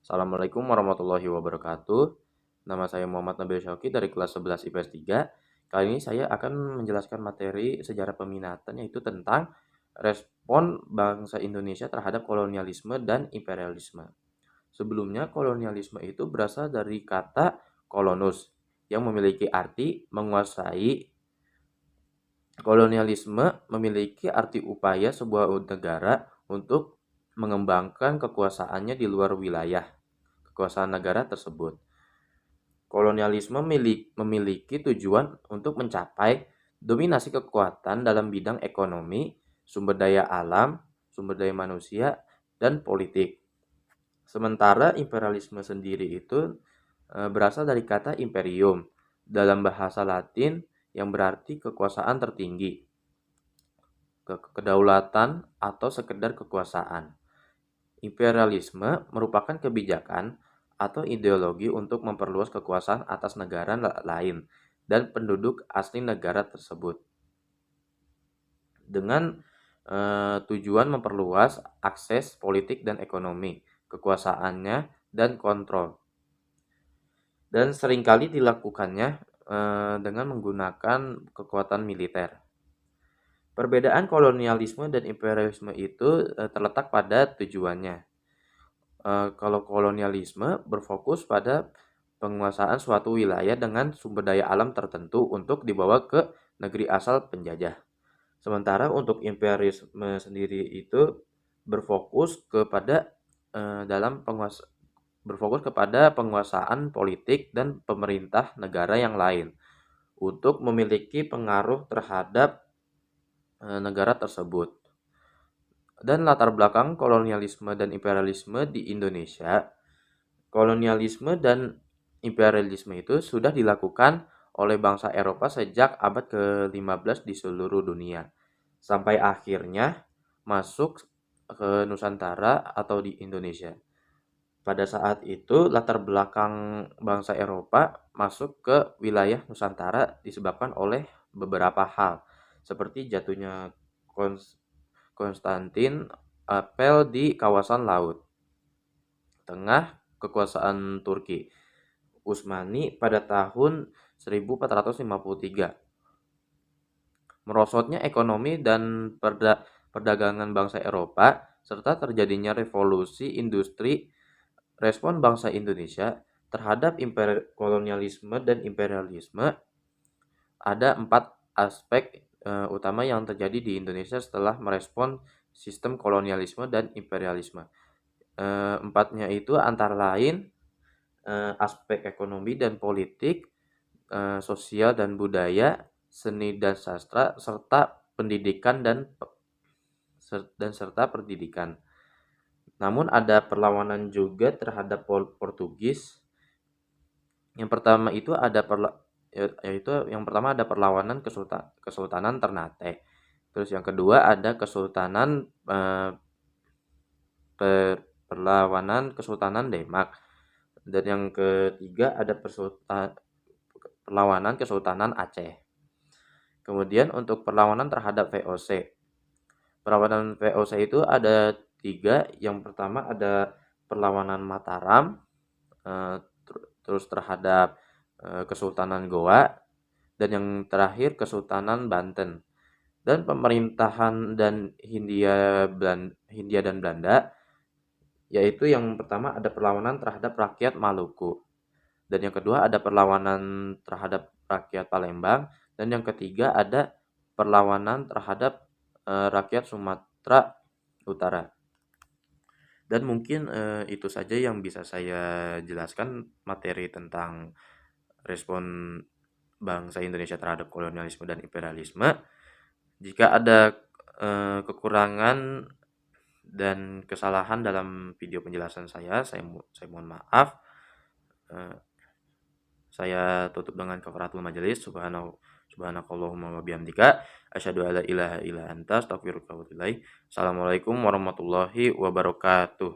Assalamualaikum warahmatullahi wabarakatuh. Nama saya Muhammad Nabil Syauki dari kelas 11 IPS 3. Kali ini saya akan menjelaskan materi sejarah peminatan yaitu tentang respon bangsa Indonesia terhadap kolonialisme dan imperialisme. Sebelumnya, kolonialisme itu berasal dari kata kolonus yang memiliki arti menguasai. Kolonialisme memiliki arti upaya sebuah negara untuk mengembangkan kekuasaannya di luar wilayah kekuasaan negara tersebut. Kolonialisme memiliki tujuan untuk mencapai dominasi kekuatan dalam bidang ekonomi, sumber daya alam, sumber daya manusia, dan politik. Sementara imperialisme sendiri itu berasal dari kata imperium dalam bahasa Latin yang berarti kekuasaan tertinggi, kedaulatan, atau sekedar kekuasaan. Imperialisme merupakan kebijakan atau ideologi untuk memperluas kekuasaan atas negara lain dan penduduk asli negara tersebut dengan tujuan memperluas akses politik dan ekonomi, kekuasaannya, dan kontrol. Dan seringkali dilakukannya dengan menggunakan kekuatan militer. Perbedaan kolonialisme dan imperialisme itu terletak pada tujuannya. Kalau kolonialisme berfokus pada penguasaan suatu wilayah dengan sumber daya alam tertentu untuk dibawa ke negeri asal penjajah. Sementara untuk imperialisme sendiri itu berfokus kepada penguasaan politik dan pemerintah negara yang lain untuk memiliki pengaruh terhadap negara tersebut. Dan latar belakang kolonialisme dan imperialisme di Indonesia. Kolonialisme dan imperialisme itu sudah dilakukan oleh bangsa Eropa sejak abad ke-15 di seluruh dunia, sampai akhirnya masuk ke Nusantara atau di Indonesia. Pada saat itu, latar belakang bangsa Eropa masuk ke wilayah Nusantara disebabkan oleh beberapa hal, seperti jatuhnya Konstantin Apel di kawasan Laut Tengah kekuasaan Turki Utsmani pada tahun 1453. Merosotnya ekonomi dan perdagangan bangsa Eropa serta terjadinya revolusi industri. Respon bangsa Indonesia terhadap kolonialisme dan imperialisme, ada 4 aspek utama yang terjadi di Indonesia setelah merespon sistem kolonialisme dan imperialisme. Empatnya itu antara lain aspek ekonomi dan politik, sosial dan budaya, seni dan sastra, serta pendidikan serta pendidikan. Namun ada perlawanan juga terhadap Portugis. Yang pertama itu ada perlawanan Kesultanan Ternate. Terus yang kedua ada perlawanan Kesultanan Demak. Dan yang ketiga ada perlawanan Kesultanan Aceh. Kemudian untuk perlawanan terhadap VOC. Perlawanan VOC itu ada 3. Yang pertama ada perlawanan Mataram, terus terhadap Kesultanan Goa, dan yang terakhir Kesultanan Banten. Dan pemerintahan dan Hindia dan Belanda, yaitu yang pertama ada perlawanan terhadap rakyat Maluku, dan yang kedua ada perlawanan terhadap rakyat Palembang, dan yang ketiga ada perlawanan terhadap rakyat Sumatera Utara. Dan mungkin itu saja yang bisa saya jelaskan materi tentang respon bangsa Indonesia terhadap kolonialisme dan imperialisme. Jika ada kekurangan dan kesalahan dalam video penjelasan saya mohon maaf. Saya tutup dengan kafaratul majelis. Subhanakallahumma wa bihamdika asyhadu alla ilaha illa anta astaghfiruka wa atubu ilaik. Assalamualaikum warahmatullahi wabarakatuh.